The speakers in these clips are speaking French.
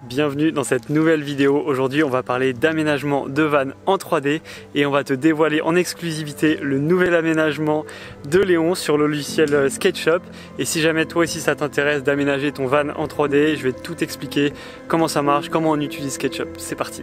Bienvenue dans cette nouvelle vidéo. Aujourd'hui on va parler d'aménagement de van en 3D et on va te dévoiler en exclusivité le nouvel aménagement de Léon sur le logiciel SketchUp. Et si jamais toi aussi ça t'intéresse d'aménager ton van en 3D, je vais tout expliquer comment ça marche, comment on utilise SketchUp. C'est parti.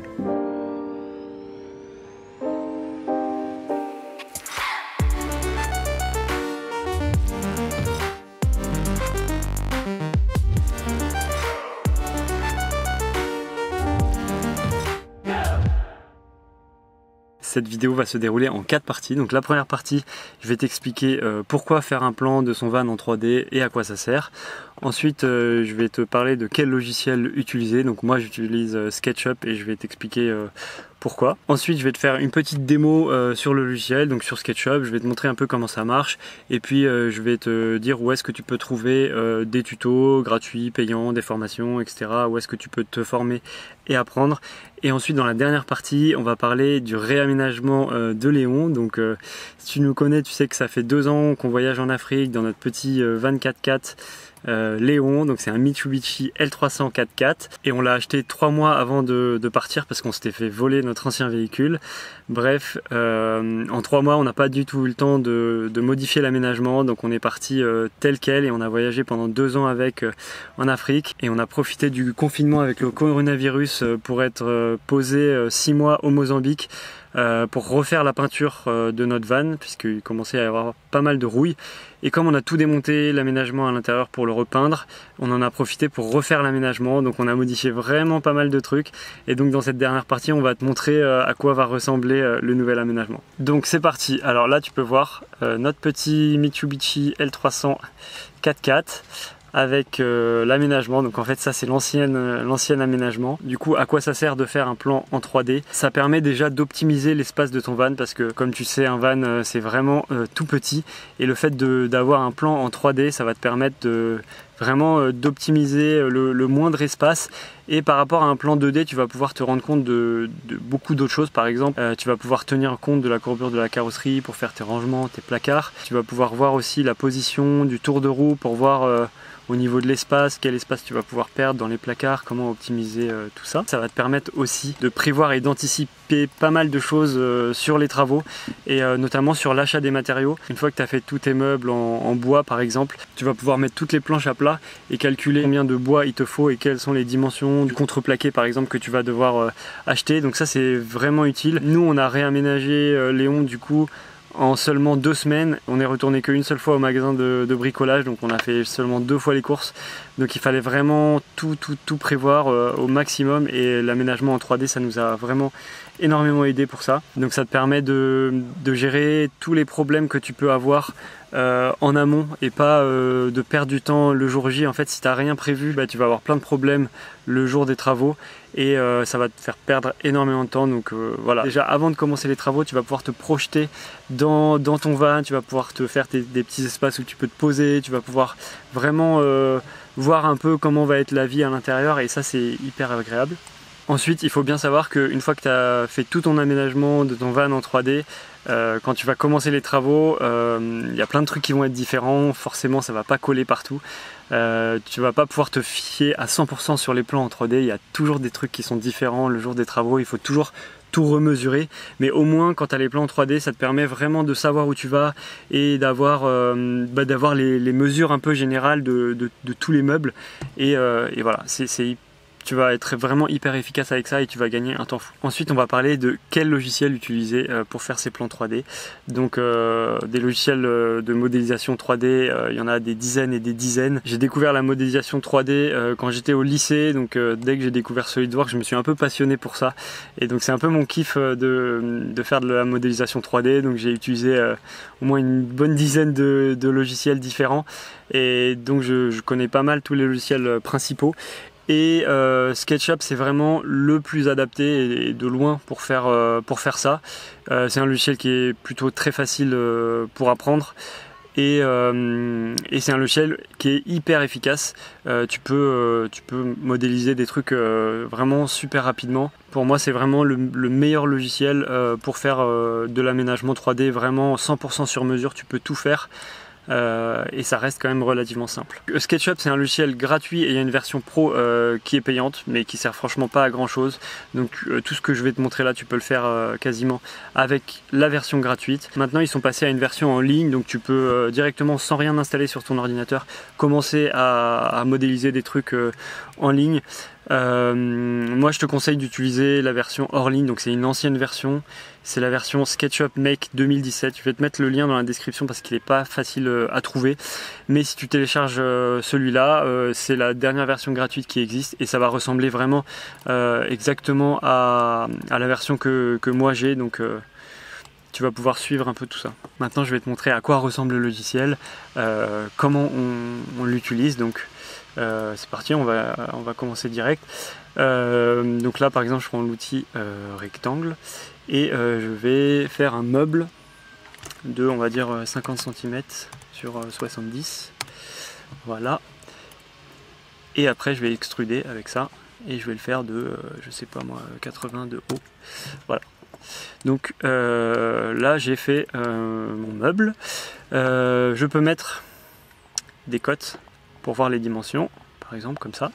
Cette vidéo va se dérouler en 4 parties. Donc la première partie, je vais t'expliquer pourquoi faire un plan de son van en 3D et à quoi ça sert. Ensuite, je vais te parler de quel logiciel utiliser. Donc moi j'utilise SketchUp et je vais t'expliquer pourquoi. Ensuite, je vais te faire une petite démo sur le logiciel, donc sur SketchUp. Je vais te montrer un peu comment ça marche. Et puis je vais te dire où est-ce que tu peux trouver des tutos gratuits, payants, des formations, etc. Où est-ce que tu peux te former et apprendre. Et ensuite, dans la dernière partie, on va parler du réaménagement de Léon. Donc si tu nous connais, tu sais que ça fait 2 ans qu'on voyage en Afrique dans notre petit van 4x4 Léon. Donc c'est un Mitsubishi L300 4x4 et on l'a acheté 3 mois avant de partir parce qu'on s'était fait voler notre ancien véhicule. Bref, en 3 mois on n'a pas du tout eu le temps de modifier l'aménagement, donc on est parti tel quel et on a voyagé pendant 2 ans avec en Afrique et on a profité du confinement avec le coronavirus pour être posé 6 mois au Mozambique pour refaire la peinture de notre van puisqu'il commençait à y avoir pas mal de rouille. Et comme on a tout démonté, l'aménagement à l'intérieur pour le repeindre, on en a profité pour refaire l'aménagement. Donc on a modifié vraiment pas mal de trucs. Et donc dans cette dernière partie, on va te montrer à quoi va ressembler le nouvel aménagement. Donc c'est parti. Alors là, tu peux voir notre petit Mitsubishi L300 4x4 avec l'aménagement. Donc en fait ça c'est l'ancien aménagement. Du coup, à quoi ça sert de faire un plan en 3D? Ça permet déjà d'optimiser l'espace de ton van parce que comme tu sais, un van c'est vraiment tout petit et le fait d'avoir un plan en 3D, ça va te permettre de vraiment d'optimiser le moindre espace. Et par rapport à un plan 2D, tu vas pouvoir te rendre compte de beaucoup d'autres choses. Par exemple, tu vas pouvoir tenir compte de la courbure de la carrosserie pour faire tes rangements, tes placards. Tu vas pouvoir voir aussi la position du tour de roue pour voir au niveau de l'espace, quel espace tu vas pouvoir perdre dans les placards, comment optimiser tout ça. Ça va te permettre aussi de prévoir et d'anticiper pas mal de choses sur les travaux et notamment sur l'achat des matériaux. Une fois que tu as fait tous tes meubles en bois par exemple, tu vas pouvoir mettre toutes les planches à plat et calculer combien de bois il te faut et quelles sont les dimensions du contreplaqué par exemple que tu vas devoir acheter. Donc ça c'est vraiment utile. Nous on a réaménagé Léon du coup en seulement 2 semaines. On est retourné qu'une seule fois au magasin de bricolage, donc on a fait seulement 2 fois les courses. Donc il fallait vraiment tout prévoir au maximum et l'aménagement en 3D ça nous a vraiment énormément aidé pour ça. Donc ça te permet de gérer tous les problèmes que tu peux avoir en amont et pas de perdre du temps le jour J. En fait, si tu n'as rien prévu, tu vas avoir plein de problèmes le jour des travaux et ça va te faire perdre énormément de temps. Donc voilà, déjà avant de commencer les travaux, tu vas pouvoir te projeter dans ton van, tu vas pouvoir te faire des petits espaces où tu peux te poser, tu vas pouvoir vraiment voir un peu comment va être la vie à l'intérieur et ça c'est hyper agréable. Ensuite, il faut bien savoir qu'une fois que tu as fait tout ton aménagement de ton van en 3D, quand tu vas commencer les travaux, il y a plein de trucs qui vont être différents, forcément ça va pas coller partout. Tu vas pas pouvoir te fier à 100% sur les plans en 3D, il y a toujours des trucs qui sont différents le jour des travaux, il faut toujours tout remesurer, mais au moins quand tu as les plans en 3D, ça te permet vraiment de savoir où tu vas et d'avoir les mesures un peu générales de tous les meubles et voilà, tu vas être vraiment hyper efficace avec ça et tu vas gagner un temps fou. Ensuite, on va parler de quel logiciel utiliser pour faire ces plans 3D. Donc, des logiciels de modélisation 3D, il y en a des dizaines et des dizaines. J'ai découvert la modélisation 3D quand j'étais au lycée. Donc, dès que j'ai découvert SolidWorks, je me suis un peu passionné pour ça. Et donc, c'est un peu mon kiff de faire de la modélisation 3D. Donc, j'ai utilisé au moins une bonne dizaine de logiciels différents. Et donc, je connais pas mal tous les logiciels principaux. Et SketchUp c'est vraiment le plus adapté et de loin pour faire ça. C'est un logiciel qui est plutôt très facile pour apprendre et c'est un logiciel qui est hyper efficace. Tu peux modéliser des trucs vraiment super rapidement. Pour moi c'est vraiment le meilleur logiciel pour faire de l'aménagement 3D vraiment 100% sur mesure. Tu peux tout faire. et ça reste quand même relativement simple. SketchUp c'est un logiciel gratuit et il y a une version pro qui est payante mais qui sert franchement pas à grand chose. Donc tout ce que je vais te montrer là tu peux le faire quasiment avec la version gratuite. Maintenant ils sont passés à une version en ligne, donc tu peux directement sans rien installer sur ton ordinateur commencer à modéliser des trucs en ligne. Moi je te conseille d'utiliser la version hors ligne, donc c'est une ancienne version, c'est la version SketchUp Make 2017. Je vais te mettre le lien dans la description parce qu'il n'est pas facile à trouver, mais si tu télécharges celui-là, c'est la dernière version gratuite qui existe et ça va ressembler vraiment exactement à la version que moi j'ai, donc tu vas pouvoir suivre un peu tout ça. Maintenant je vais te montrer à quoi ressemble le logiciel, comment on l'utilise. Donc c'est parti, on va commencer direct. Donc là par exemple je prends l'outil rectangle et je vais faire un meuble de on va dire 50 cm sur 70, voilà, et après je vais extruder avec ça et je vais le faire de je sais pas moi 80 de haut, voilà. Donc là j'ai fait mon meuble. Je peux mettre des cotes pour voir les dimensions, par exemple comme ça,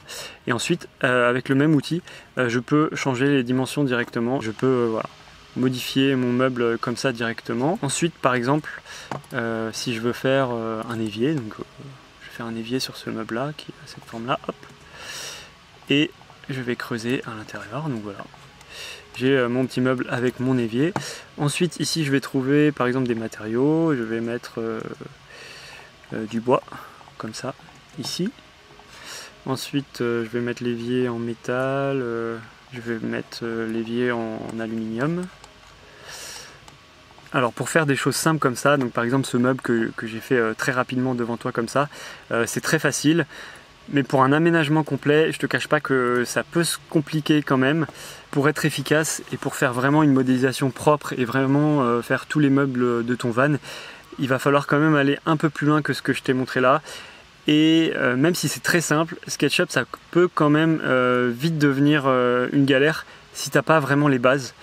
et ensuite avec le même outil je peux changer les dimensions directement. Je peux voilà, modifier mon meuble comme ça directement. Ensuite par exemple si je veux faire un évier, donc je vais faire un évier sur ce meuble là qui a cette forme là, hop, et je vais creuser à l'intérieur. Donc voilà, j'ai mon petit meuble avec mon évier. Ensuite ici je vais trouver par exemple des matériaux, je vais mettre du bois comme ça ici. Ensuite je vais mettre l'évier en métal, je vais mettre l'évier en aluminium. Alors pour faire des choses simples comme ça, donc par exemple ce meuble que j'ai fait très rapidement devant toi comme ça, c'est très facile. Mais pour un aménagement complet, je te cache pas que ça peut se compliquer quand même. Pour être efficace et pour faire vraiment une modélisation propre et vraiment faire tous les meubles de ton van, il va falloir quand même aller un peu plus loin que ce que je t'ai montré là. Et même si c'est très simple, SketchUp ça peut quand même vite devenir une galère si t'as pas vraiment les bases.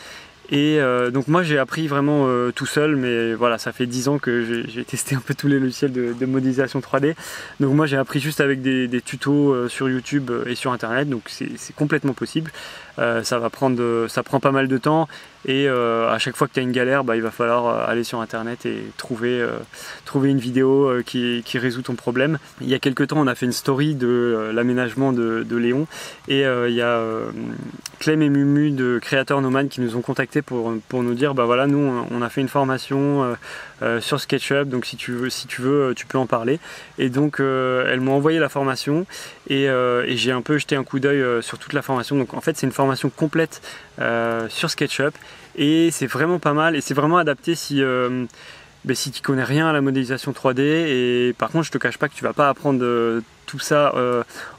Et donc moi j'ai appris vraiment tout seul, mais voilà, ça fait 10 ans que j'ai testé un peu tous les logiciels de modélisation 3D. Donc moi j'ai appris juste avec des tutos sur YouTube et sur internet, donc c'est complètement possible. Ça prend pas mal de temps et à chaque fois que tu as une galère, il va falloir aller sur internet et trouver une vidéo qui résout ton problème. Il y a quelques temps on a fait une story de l'aménagement de Léon et il y a Clem et Mumu de Creator Nomad qui nous ont contactés pour nous dire voilà, nous on a fait une formation sur SketchUp, donc si tu veux tu peux en parler. Et donc elles m'ont envoyé la formation et j'ai un peu jeté un coup d'œil sur toute la formation. Donc en fait c'est une formation complète sur SketchUp et c'est vraiment pas mal et c'est vraiment adapté si tu connais rien à la modélisation 3D. Et par contre je te cache pas que tu vas pas apprendre tout ça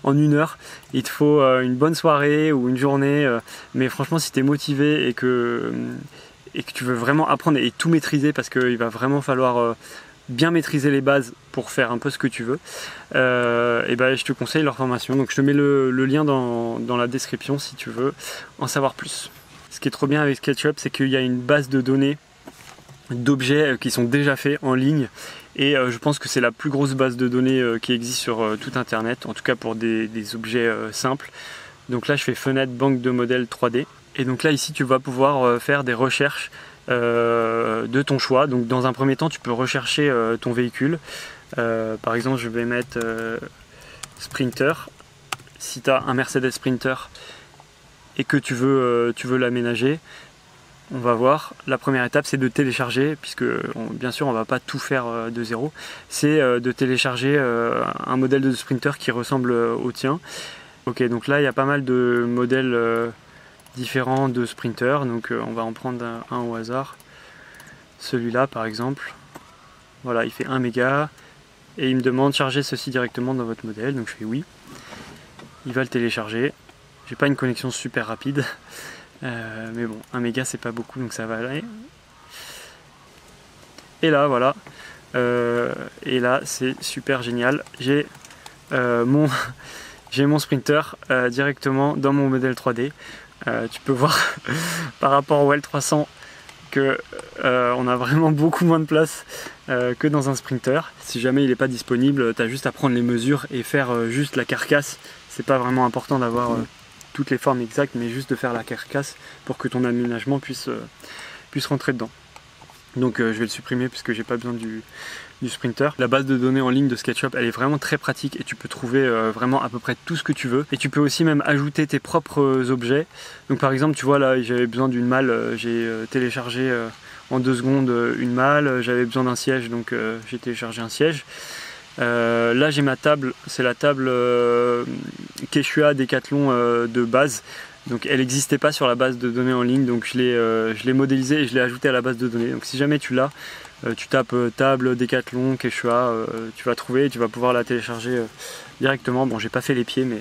en une heure. Il te faut une bonne soirée ou une journée, mais franchement si tu es motivé et que tu veux vraiment apprendre et tout maîtriser, parce qu'il va vraiment falloir bien maîtriser les bases pour faire un peu ce que tu veux, je te conseille leur formation. Donc je te mets le lien dans la description si tu veux en savoir plus. Ce qui est trop bien avec SketchUp, c'est qu'il y a une base de données d'objets qui sont déjà faits en ligne, et je pense que c'est la plus grosse base de données qui existe sur tout internet, en tout cas pour des objets simples. Donc là je fais fenêtre banque de modèles 3D, et donc là ici tu vas pouvoir faire des recherches de ton choix. Donc dans un premier temps tu peux rechercher ton véhicule, par exemple je vais mettre Sprinter. Si tu as un Mercedes Sprinter et que tu veux l'aménager, on va voir, la première étape c'est de télécharger, puisque bien sûr on va pas tout faire de zéro, c'est de télécharger un modèle de Sprinter qui ressemble au tien. Ok, donc là il y a pas mal de modèles différents de Sprinter, donc on va en prendre un au hasard. Celui-là par exemple, voilà, il fait 1 méga et il me demande de charger ceci directement dans votre modèle, donc je fais oui. Il va le télécharger. J'ai pas une connexion super rapide, mais bon, 1 méga c'est pas beaucoup, donc ça va aller. Et là voilà, et là c'est super génial. J'ai mon Sprinter directement dans mon modèle 3D. Tu peux voir par rapport au L300 que on a vraiment beaucoup moins de place que dans un Sprinter. Si jamais il n'est pas disponible, tu as juste à prendre les mesures et faire juste la carcasse. C'est pas vraiment important d'avoir toutes les formes exactes, mais juste de faire la carcasse pour que ton aménagement puisse rentrer dedans. Donc je vais le supprimer puisque j'ai pas besoin du Sprinter. La base de données en ligne de SketchUp, elle est vraiment très pratique et tu peux trouver vraiment à peu près tout ce que tu veux. Et tu peux aussi même ajouter tes propres objets. Donc par exemple, tu vois là, j'avais besoin d'une malle, j'ai téléchargé en 2 secondes une malle. J'avais besoin d'un siège, donc j'ai téléchargé un siège. Là j'ai ma table, c'est la table Quechua Decathlon de base. Donc elle n'existait pas sur la base de données en ligne, donc je l'ai modélisée et je l'ai ajoutée à la base de données. Donc si jamais tu l'as, tu tapes table Decathlon Quechua, tu vas trouver et tu vas pouvoir la télécharger directement. Bon, j'ai pas fait les pieds, mais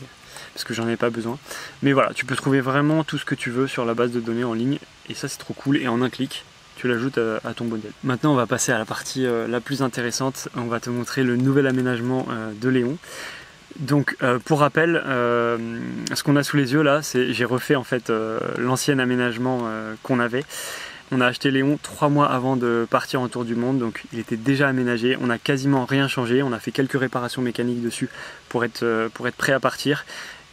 parce que j'en ai pas besoin. Mais voilà, tu peux trouver vraiment tout ce que tu veux sur la base de données en ligne et ça c'est trop cool. Et en un clic, tu l'ajoutes à ton modèle. Maintenant on va passer à la partie la plus intéressante. On va te montrer le nouvel aménagement de Léon. Donc pour rappel, ce qu'on a sous les yeux là, j'ai refait en fait l'ancien aménagement qu'on avait. On a acheté Léon 3 mois avant de partir en tour du monde, donc il était déjà aménagé. On n'a quasiment rien changé, on a fait quelques réparations mécaniques dessus pour être prêt à partir.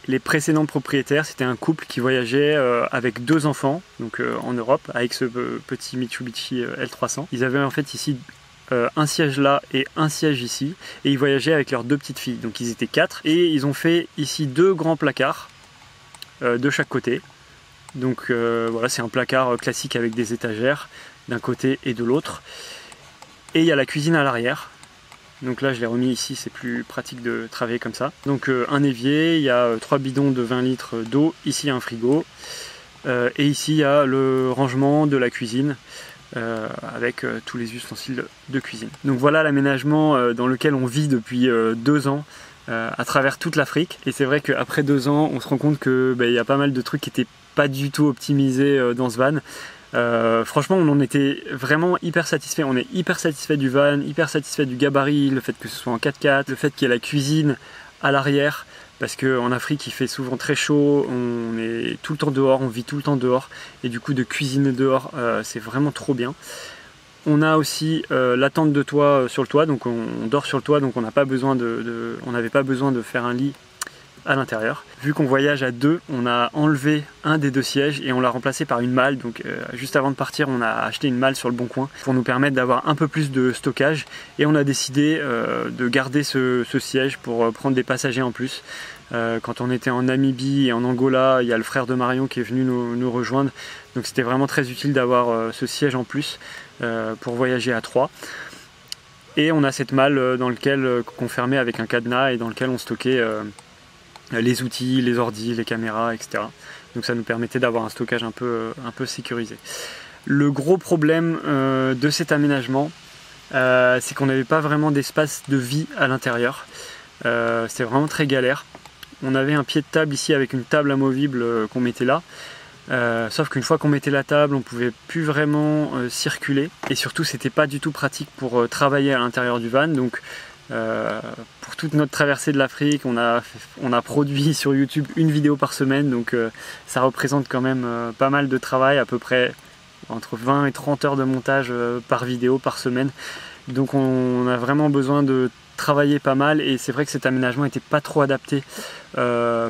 Les précédents propriétaires, c'était un couple qui voyageait avec 2 enfants, donc en Europe, avec ce petit Mitsubishi L300. Ils avaient en fait ici un siège là et un siège ici, et ils voyageaient avec leurs 2 petites filles, donc ils étaient 4, et ils ont fait ici 2 grands placards de chaque côté. Donc voilà, c'est un placard classique avec des étagères d'un côté et de l'autre, et il y a la cuisine à l'arrière. Donc là je l'ai remis ici, c'est plus pratique de travailler comme ça. Donc un évier, il y a 3 bidons de 20 litres d'eau, ici un frigo, et ici il y a le rangement de la cuisine avec tous les ustensiles de cuisine. Donc voilà l'aménagement dans lequel on vit depuis 2 ans à travers toute l'Afrique. Et c'est vrai qu'après 2 ans, on se rend compte que y a pas mal de trucs qui n'étaient pas du tout optimisés dans ce van. Franchement on en était vraiment hyper satisfait. On est hyper satisfait du van, hyper satisfait du gabarit, le fait que ce soit en 4x4, le fait qu'il y ait la cuisine à l'arrière, parce qu'en Afrique il fait souvent très chaud, on est tout le temps dehors, on vit tout le temps dehors, et du coup de cuisiner dehors c'est vraiment trop bien. On a aussi la tente de toit sur le toit, donc on dort sur le toit, donc on n'avait pas besoin de faire un lit à l'intérieur. Vu qu'on voyage à 2, on a enlevé un des 2 sièges et on l'a remplacé par une malle. Donc juste avant de partir, on a acheté une malle sur le Bon Coin pour nous permettre d'avoir un peu plus de stockage, et on a décidé de garder ce siège pour prendre des passagers en plus. Quand on était en Namibie et en Angola, il y a le frère de Marion qui est venu nous rejoindre, donc c'était vraiment très utile d'avoir ce siège en plus pour voyager à 3. Et on a cette malle dans laquelle qu'on fermait avec un cadenas et dans lequel on stockait les outils, les ordis, les caméras, etc. Donc ça nous permettait d'avoir un stockage un peu sécurisé. Le gros problème de cet aménagement, c'est qu'on n'avait pas vraiment d'espace de vie à l'intérieur. C'était vraiment très galère. On avait un pied de table ici avec une table amovible qu'on mettait là. Sauf qu'une fois qu'on mettait la table, on pouvait plus vraiment circuler. Et surtout, c'était pas du tout pratique pour travailler à l'intérieur du van. Donc pour toute notre traversée de l'Afrique, on a produit sur YouTube une vidéo par semaine, donc ça représente quand même pas mal de travail, à peu près entre 20 et 30 heures de montage par vidéo par semaine. Donc on a vraiment besoin de travailler pas mal, et c'est vrai que cet aménagement n'était pas trop adapté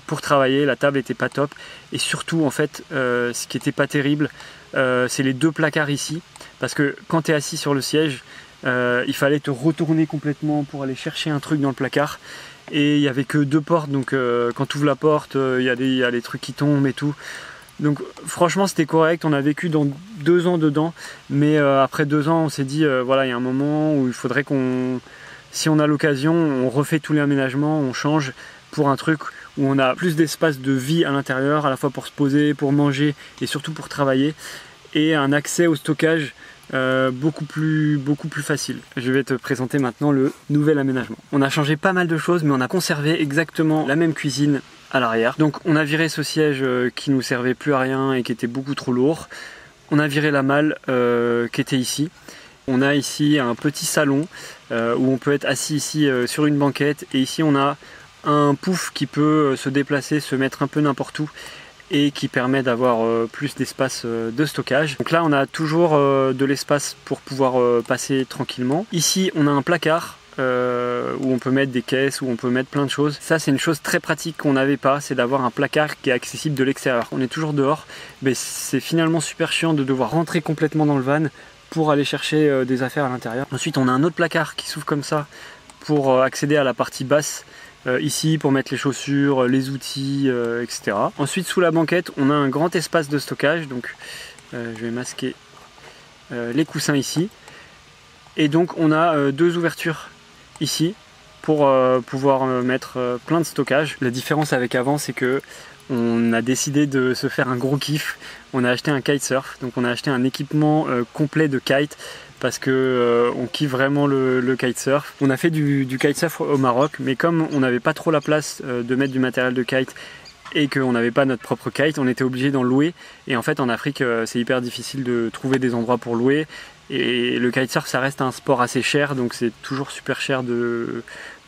pour travailler. La table était pas top, et surtout en fait ce qui était pas terrible, c'est les 2 placards ici, parce que quand tu es assis sur le siège, il fallait te retourner complètement pour aller chercher un truc dans le placard, et il n'y avait que 2 portes, donc quand tu ouvres la porte, il y a des trucs qui tombent et tout. Donc franchement c'était correct, on a vécu dans 2 ans dedans, mais après 2 ans on s'est dit voilà, il y a un moment où il faudrait si on a l'occasion, on refait tous les aménagements, on change pour un truc où on a plus d'espace de vie à l'intérieur, à la fois pour se poser, pour manger et surtout pour travailler, et un accès au stockage beaucoup plus facile. Je vais te présenter maintenant le nouvel aménagement. On a changé pas mal de choses, mais on a conservé exactement la même cuisine à l'arrière. Donc on a viré ce siège qui nous servait plus à rien et qui était beaucoup trop lourd. On a viré la malle qui était ici. On a ici un petit salon où on peut être assis ici sur une banquette, et ici on a un pouf qui peut se déplacer, se mettre un peu n'importe où, et qui permet d'avoir plus d'espace de stockage. Donc là on a toujours de l'espace pour pouvoir passer tranquillement. Ici on a un placard où on peut mettre des caisses, où on peut mettre plein de choses. Ça c'est une chose très pratique qu'on n'avait pas, c'est d'avoir un placard qui est accessible de l'extérieur. On est toujours dehors, mais c'est finalement super chiant de devoir rentrer complètement dans le van pour aller chercher des affaires à l'intérieur. Ensuite on a un autre placard qui s'ouvre comme ça pour accéder à la partie basse, ici pour mettre les chaussures, les outils, etc. Ensuite sous la banquette on a un grand espace de stockage, donc je vais masquer les coussins ici. Et donc on a deux ouvertures ici pour pouvoir mettre plein de stockage. La différence avec avant, c'est que on a décidé de se faire un gros kiff. On a acheté un kitesurf, donc on a acheté un équipement complet de kite parce que on kiffe vraiment le kitesurf. On a fait du kitesurf au Maroc, mais comme on n'avait pas trop la place de mettre du matériel de kite et qu'on n'avait pas notre propre kite, on était obligé d'en louer. Et en fait en Afrique c'est hyper difficile de trouver des endroits pour louer. Et le kitesurf ça reste un sport assez cher, donc c'est toujours super cher de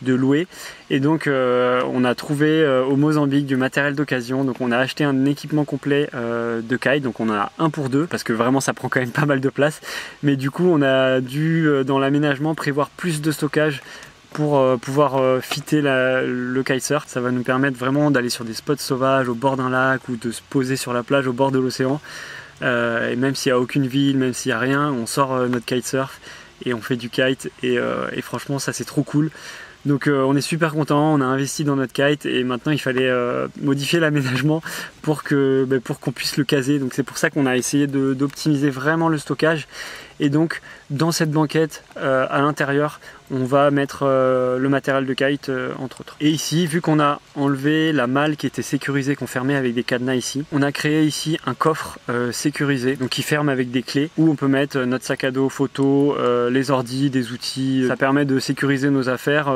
louer. Et donc on a trouvé au Mozambique du matériel d'occasion, donc on a acheté un équipement complet de kite, donc on a un pour deux, parce que vraiment ça prend quand même pas mal de place. Mais du coup on a dû dans l'aménagement prévoir plus de stockage pour pouvoir fitter le kitesurf. Ça va nous permettre vraiment d'aller sur des spots sauvages au bord d'un lac ou de se poser sur la plage au bord de l'océan. Et même s'il n'y a aucune ville, même s'il n'y a rien, on sort notre kitesurf et on fait du kite et franchement ça c'est trop cool. Donc on est super content, on a investi dans notre kite et maintenant il fallait modifier l'aménagement pour qu'on puisse le caser. Donc c'est pour ça qu'on a essayé d'optimiser vraiment le stockage. Et donc dans cette banquette à l'intérieur on va mettre le matériel de kite entre autres. Et ici, vu qu'on a enlevé la malle qui était sécurisée, qu'on fermait avec des cadenas ici, on a créé ici un coffre sécurisé, donc qui ferme avec des clés, où on peut mettre notre sac à dos photo, les ordis, des outils. Ça permet de sécuriser nos affaires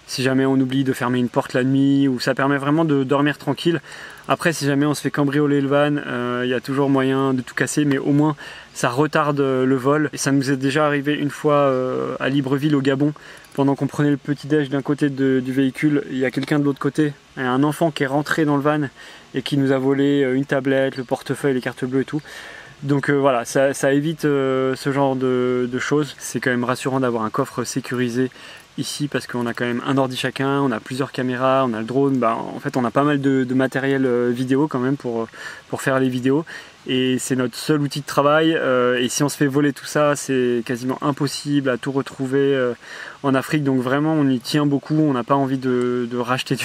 si jamais on oublie de fermer une porte la nuit, ou ça permet vraiment de dormir tranquille. Après si jamais on se fait cambrioler le van, il y a toujours moyen de tout casser, mais au moins ça retarde le vol. Et ça nous est déjà arrivé une fois à Libreville au Gabon, pendant qu'on prenait le petit déj d'un côté du véhicule, il y a quelqu'un de l'autre côté, un enfant qui est rentré dans le van et qui nous a volé une tablette, le portefeuille, les cartes bleues et tout. Donc voilà, ça évite ce genre de choses. C'est quand même rassurant d'avoir un coffre sécurisé ici parce qu'on a quand même un ordi chacun, on a plusieurs caméras, on a le drone, en fait on a pas mal de matériel vidéo quand même pour faire les vidéos. Et c'est notre seul outil de travail et si on se fait voler tout ça c'est quasiment impossible à tout retrouver en Afrique, donc vraiment on y tient beaucoup, on n'a pas envie de racheter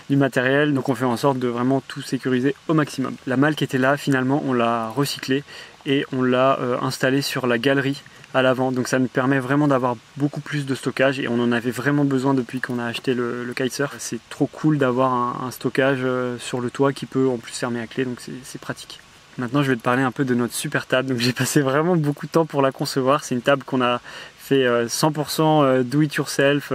du matériel, donc on fait en sorte de vraiment tout sécuriser au maximum. La malle qui était là finalement on l'a recyclée et on l'a installée sur la galerie à l'avant, donc ça nous permet vraiment d'avoir beaucoup plus de stockage et on en avait vraiment besoin depuis qu'on a acheté le kitesurf. C'est trop cool d'avoir un stockage sur le toit qui peut en plus fermer à clé, donc c'est pratique. Maintenant je vais te parler un peu de notre super table. Donc j'ai passé vraiment beaucoup de temps pour la concevoir. C'est une table qu'on a fait 100% do it yourself.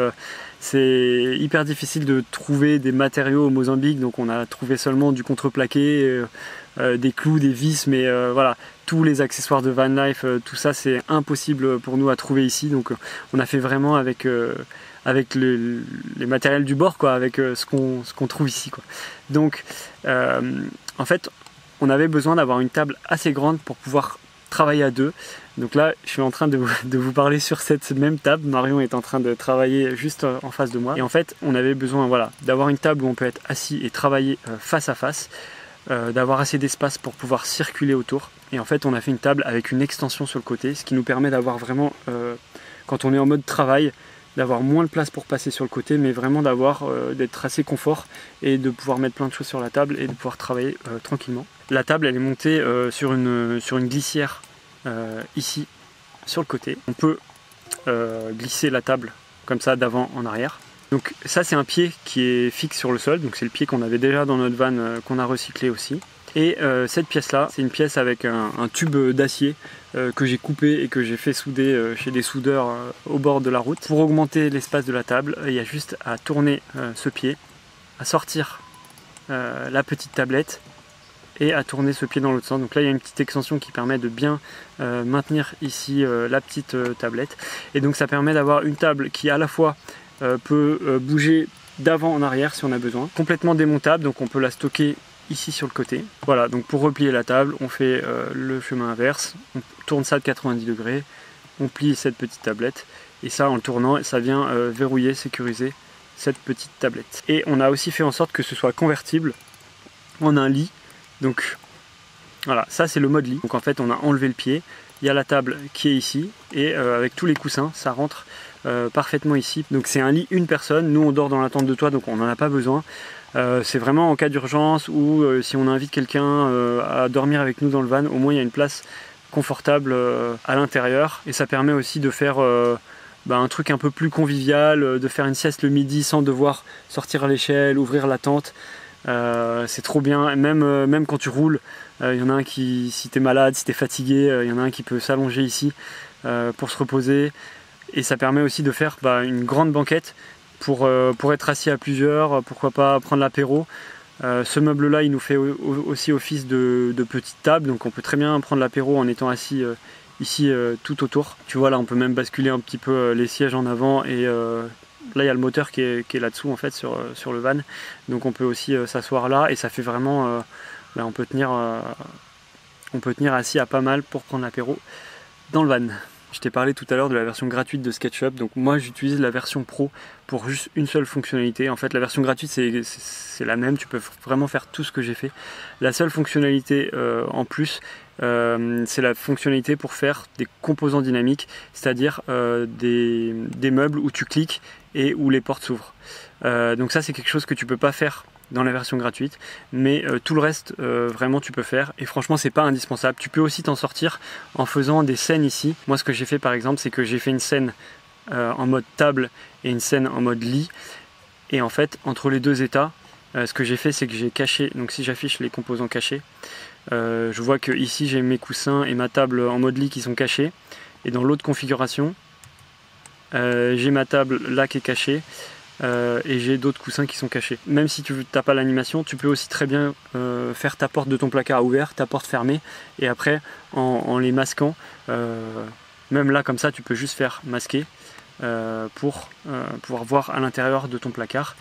C'est hyper difficile de trouver des matériaux au Mozambique, donc on a trouvé seulement du contreplaqué, des clous, des vis, mais voilà, tous les accessoires de van life, tout ça c'est impossible pour nous à trouver ici. Donc on a fait vraiment avec les matériels du bord, quoi, avec ce qu'on trouve ici, quoi. Donc en fait on avait besoin d'avoir une table assez grande pour pouvoir travailler à deux. Donc là je suis en train de vous parler sur cette même table. Marion est en train de travailler juste en face de moi et en fait on avait besoin, voilà, d'avoir une table où on peut être assis et travailler face à face, d'avoir assez d'espace pour pouvoir circuler autour. Et en fait on a fait une table avec une extension sur le côté, ce qui nous permet d'avoir vraiment, quand on est en mode travail, d'avoir moins de place pour passer sur le côté, mais vraiment d'être assez confort et de pouvoir mettre plein de choses sur la table et de pouvoir travailler tranquillement. La table elle est montée sur une glissière ici sur le côté. On peut glisser la table comme ça d'avant en arrière. Donc ça c'est un pied qui est fixe sur le sol, donc c'est le pied qu'on avait déjà dans notre van qu'on a recyclé aussi. Et cette pièce là, c'est une pièce avec un tube d'acier que j'ai coupé et que j'ai fait souder chez des soudeurs au bord de la route. Pour augmenter l'espace de la table, il y a juste à tourner ce pied, à sortir la petite tablette et à tourner ce pied dans l'autre sens. Donc là il y a une petite extension qui permet de bien maintenir ici la petite tablette. Et donc ça permet d'avoir une table qui à la fois peut bouger d'avant en arrière si on a besoin, complètement démontable, donc on peut la stocker ici sur le côté. Voilà, donc pour replier la table, on fait le chemin inverse, on tourne ça de 90 degrés, on plie cette petite tablette, et ça en le tournant, ça vient verrouiller, sécuriser cette petite tablette. Et on a aussi fait en sorte que ce soit convertible en un lit. Donc voilà, ça c'est le mode lit. Donc en fait on a enlevé le pied, il y a la table qui est ici, et avec tous les coussins, ça rentre parfaitement ici. Donc c'est un lit une personne, nous on dort dans la tente de toit, donc on n'en a pas besoin. C'est vraiment en cas d'urgence ou si on invite quelqu'un à dormir avec nous dans le van, au moins il y a une place confortable à l'intérieur, et ça permet aussi de faire un truc un peu plus convivial, de faire une sieste le midi sans devoir sortir à l'échelle, ouvrir la tente. C'est trop bien, même quand tu roules, il y en a un qui, si t'es malade, si t'es fatigué, il y en a un qui peut s'allonger ici pour se reposer, et ça permet aussi de faire une grande banquette pour être assis à plusieurs, pourquoi pas prendre l'apéro. Ce meuble là il nous fait aussi office de petite table, donc on peut très bien prendre l'apéro en étant assis ici tout autour. Tu vois là on peut même basculer un petit peu les sièges en avant, et là il y a le moteur qui est là-dessous en fait sur le van, donc on peut aussi s'asseoir là, et ça fait vraiment on peut tenir assis à pas mal pour prendre l'apéro dans le van. Je t'ai parlé tout à l'heure de la version gratuite de SketchUp, donc moi j'utilise la version pro pour juste une seule fonctionnalité. En fait la version gratuite c'est la même, tu peux vraiment faire tout ce que j'ai fait. La seule fonctionnalité en plus, c'est la fonctionnalité pour faire des composants dynamiques, c'est-à-dire des meubles où tu cliques et où les portes s'ouvrent. Donc ça c'est quelque chose que tu peux pas faire dans la version gratuite, mais tout le reste vraiment tu peux faire, et franchement c'est pas indispensable. Tu peux aussi t'en sortir en faisant des scènes ici. Moi ce que j'ai fait par exemple, c'est que j'ai fait une scène en mode table et une scène en mode lit, et en fait entre les deux états, ce que j'ai fait c'est que j'ai caché, donc si j'affiche les composants cachés, je vois que ici j'ai mes coussins et ma table en mode lit qui sont cachés, et dans l'autre configuration j'ai ma table là qui est cachée, et j'ai d'autres coussins qui sont cachés. Même si tu n'as pas l'animation, tu peux aussi très bien faire ta porte de ton placard ouverte, ta porte fermée, et après en les masquant, même là comme ça tu peux juste faire masquer pour pouvoir voir à l'intérieur de ton placard,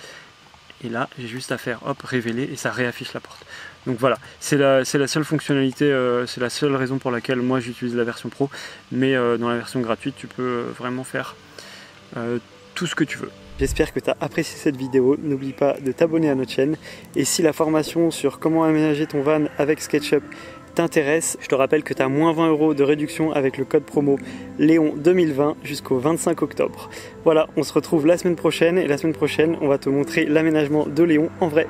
et là j'ai juste à faire hop révéler et ça réaffiche la porte. Donc voilà, c'est la seule fonctionnalité, c'est la seule raison pour laquelle moi j'utilise la version pro, mais dans la version gratuite tu peux vraiment faire tout ce que tu veux. J'espère que tu as apprécié cette vidéo, n'oublie pas de t'abonner à notre chaîne, et si la formation sur comment aménager ton van avec SketchUp t'intéresse, je te rappelle que tu as moins 20 € de réduction avec le code promo Léon 2020 jusqu'au 25 octobre. Voilà, on se retrouve la semaine prochaine, et la semaine prochaine on va te montrer l'aménagement de Léon en vrai.